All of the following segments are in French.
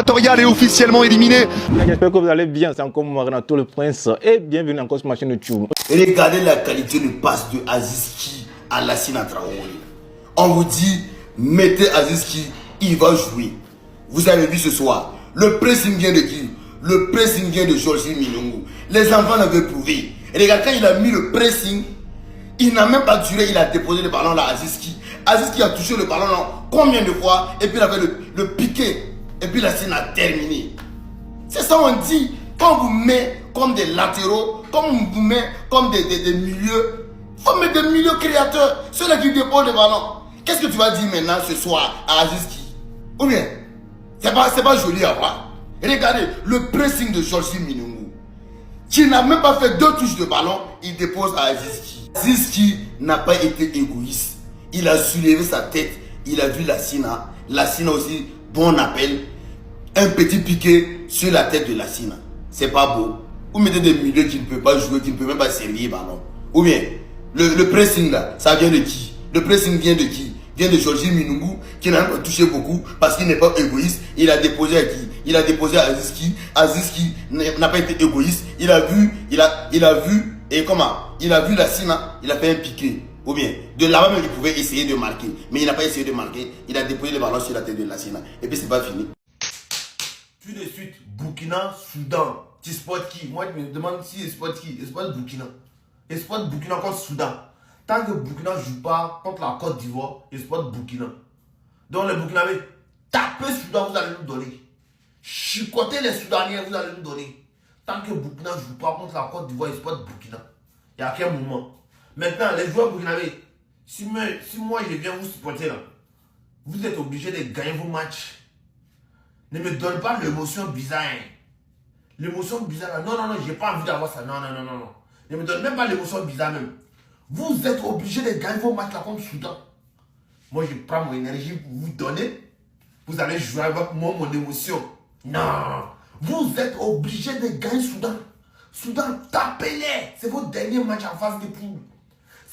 équatoriale est officiellement éliminée. J'espère que vous allez bien, c'est encore Renato le Prince et bienvenue encore sur ma chaîne YouTube. Regardez la qualité de passe de Aziz Ki à Lassina Traoré. On vous dit, mettez Aziz Ki, il va jouer. Vous avez vu ce soir, le pressing vient de qui? Le pressing vient de Georges Minongo. Les enfants l'avaient prouvé. Regarde, quand il a mis le pressing, il n'a même pas duré, il a déposé le ballon là à Aziz Ki. Aziz Ki a touché le ballon là combien de fois? Et puis il avait le piqué. Et puis la scène a terminé. C'est ça on dit. Quand on vous met comme des latéraux, comme on vous met comme des milieux, il faut mettre des milieux créateurs. Ceux-là qui déposent le ballon. Qu'est-ce que tu vas dire maintenant ce soir à Aziz Ki? Ou bien, c'est pas joli à voir. Regardez le pressing de Georges Minongo, qui n'a même pas fait 2 touches de ballon, il dépose à Aziz Ki. Aziz Ki n'a pas été égoïste. Il a soulevé sa tête, il a vu Lassina. Lassina aussi, bon appel. Un petit piqué sur la tête de Lassina. C'est pas beau. Vous mettez des milieux qui ne peuvent pas jouer, qui ne peuvent même pas servir ballon. Ou bien, le pressing là, ça vient de qui? Le pressing vient de qui? Vient de Georges Minungu, qui n'a pas touché beaucoup parce qu'il n'est pas égoïste. Il a déposé à qui? Il a déposé à Aziz Ki. Aziz Ki n'a pas été égoïste. Il a vu, et comment? Il a vu Lassina, il a fait un piqué. Ou bien, de là-bas même, il pouvait essayer de marquer. Mais il n'a pas essayé de marquer. Il a déposé le ballon sur la tête de Lassina. Et puis c'est pas fini. Tout de suite, Burkina, Soudan. Tu spots qui? Moi, je me demande si je spot qui? Je spot Burkina. Je spot Burkina contre Soudan. Tant que Burkina ne joue pas contre la Côte d'Ivoire, je spot Burkina. Donc les Burkinabés, tapez Soudan, vous allez nous donner. Chicotez les Soudaniens, vous allez nous donner. Tant que Burkina ne joue pas contre la Côte d'Ivoire, je spot Burkina. Il n'y a qu'un moment. Maintenant, les joueurs burkinabés, si moi je viens vous supporter là, vous êtes obligés de gagner vos matchs. Ne me donne pas l'émotion bizarre. L'émotion bizarre là, non, j'ai pas envie d'avoir ça. Non. Ne me donne même pas l'émotion bizarre même. Vous êtes obligés de gagner vos matchs là contre Soudan. Moi je prends mon énergie pour vous donner. Vous allez jouer avec moi mon émotion. Non. Vous êtes obligés de gagner Soudan. Soudan, tapez-les. C'est votre dernier match en phase de poule.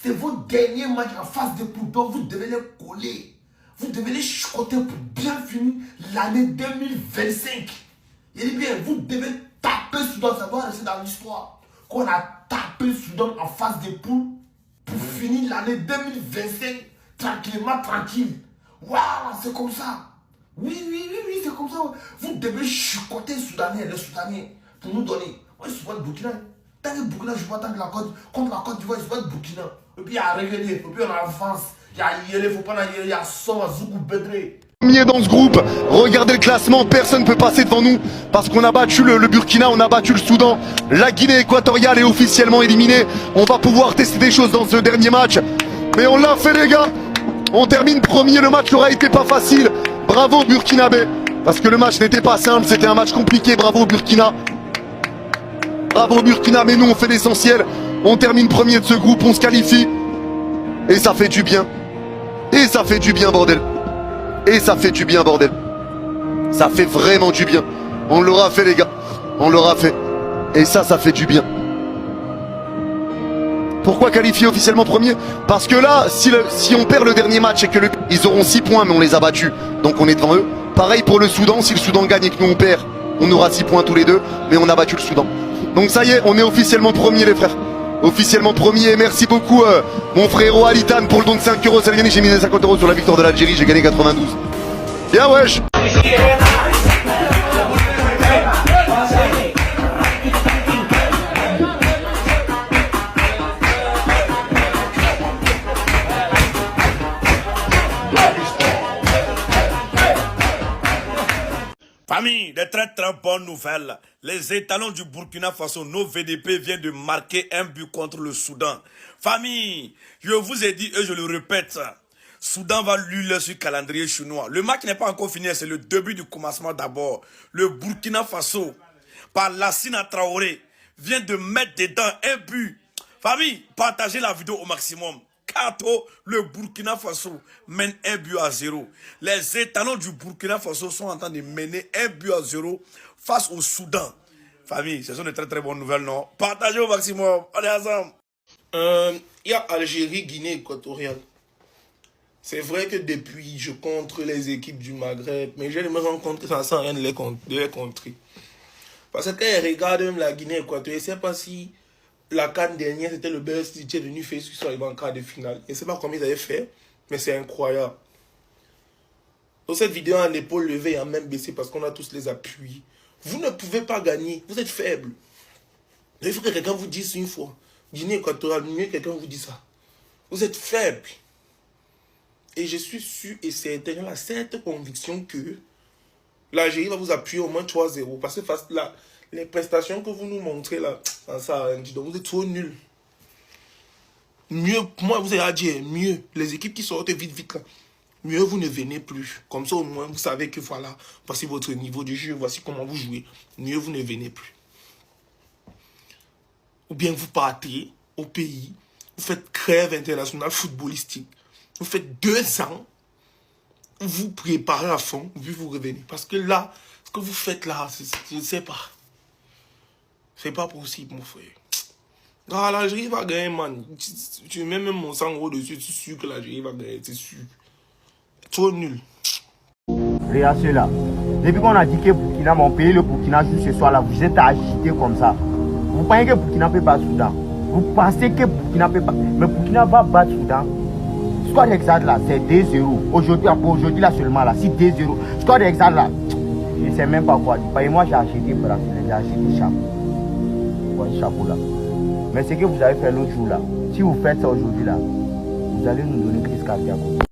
C'est votre dernier match en phase de poule. Donc vous devez les coller. Vous devez les chicoter pour bien finir l'année 2025. Il dit bien, vous devez taper Soudan. Ça doit rester dans l'histoire. Qu'on a tapé Soudan en phase de poule pour finir l'année 2025 tranquillement, tranquille. Waouh, c'est comme ça. Oui, c'est comme ça. Vous devez chicoter les Soudanais pour nous donner. Moi, je supporte Burkina. Tant que Burkina, je vois tant que contre la Côte d'Ivoire, je supporte Burkina. Et puis, il y a Réglé, et puis on avance. Il y a Yélé, il ne faut pas il y a Soma, Zoukou, Bedré. Premier dans ce groupe, regardez le classement, personne ne peut passer devant nous parce qu'on a battu le Burkina, on a battu le Soudan. La Guinée équatoriale est officiellement éliminée. On va pouvoir tester des choses dans ce dernier match. Mais on l'a fait les gars. On termine premier, le match aura été pas facile. Bravo Burkinabé. Parce que le match n'était pas simple, c'était un match compliqué. Bravo Burkina. Bravo Burkina, mais nous on fait l'essentiel. On termine premier de ce groupe, on se qualifie. Et ça fait du bien. Et ça fait du bien bordel. Et ça fait du bien bordel. Ça fait vraiment du bien. On l'aura fait les gars. On l'aura fait. Et ça fait du bien. Pourquoi qualifier officiellement premier? Parce que là, si on perd le dernier match et que ils auront 6 points mais on les a battus, donc on est devant eux. Pareil pour le Soudan, si le Soudan gagne et que nous on perd, on aura 6 points tous les deux, mais on a battu le Soudan. Donc ça y est, on est officiellement premier les frères. Officiellement premier, merci beaucoup mon frérot Alitan pour le don de 5 euros, ça a gagné, j'ai mis 50 euros sur la victoire de l'Algérie, j'ai gagné 92. Bien wesh. Famille, de très bonnes nouvelles. Les étalons du Burkina Faso, nos VDP, viennent de marquer un but contre le Soudan. Famille, je vous ai dit et je le répète, Soudan va lui sur le calendrier chinois. Le match n'est pas encore fini, c'est le début du commencement d'abord. Le Burkina Faso, par Lassina Traoré, vient de mettre dedans un but. Famille, partagez la vidéo au maximum. Kato, le Burkina Faso mène 1-0. Les étalons du Burkina Faso sont en train de mener 1-0 face au Soudan. Famille, ce sont de très bonnes nouvelles, non? Partagez au maximum. On est ensemble. Il y a Algérie, Guinée équatoriale. C'est vrai que depuis, je contre les équipes du Maghreb, mais je me rends compte que ça ne sert à rien de les contrer. Parce que quand ils regardent même la Guinée équatoriale, je ne sais pas si la CAN dernière, c'était le best qui est venu faire ce qu'ils sont arrivés en quart de finale. Je ne sais pas comment ils avaient fait, mais c'est incroyable. Donc cette vidéo en épaule levée et en même baissée parce qu'on a tous les appuis. Vous ne pouvez pas gagner, vous êtes faible. Il faut que quelqu'un vous dise une fois. Guinée équatoriale, mieux que quelqu'un vous dise ça. Vous êtes faible. Et je suis sûr et certain, il y a cette conviction que l'Algérie va vous appuyer au moins 3-0. Parce que face là, les prestations que vous nous montrez là, ça a donc vous êtes trop nuls. Mieux, moi vous allez dire, mieux, les équipes qui sortent vite là, mieux vous ne venez plus. Comme ça au moins vous savez que voilà, voici votre niveau de jeu, voici comment vous jouez. Mieux vous ne venez plus. Ou bien vous partez au pays, vous faites crève internationale footballistique. Vous faites 2 ans, vous préparez à fond, puis vous revenez. Parce que là, ce que vous faites là, je ne sais pas. C'est pas possible, mon frère. Ah, l'Algérie va gagner, man. Tu mets même mon sang au-dessus, tu es sûr que l'Algérie va gagner, c'est sûr. Trop nul. Regarde cela. Depuis qu'on a dit que Burkina, mon pays, le Burkina, juste ce soir là, vous êtes agité comme ça. Vous pensez que Burkina peut battre Soudan. Vous pensez que Burkina peut battre. Mais Burkina va battre Soudan. Score exact là, c'est 2-0. Aujourd'hui là seulement là, si 2-0. Score exact là, je ne sais même pas quoi dire. Parce que moi j'ai acheté Brasil, j'ai acheté chapeau. Ouais, chapeau là. Mais ce que vous avez fait l'autre jour là, si vous faites ça aujourd'hui là, vous allez nous donner crise cardiaque.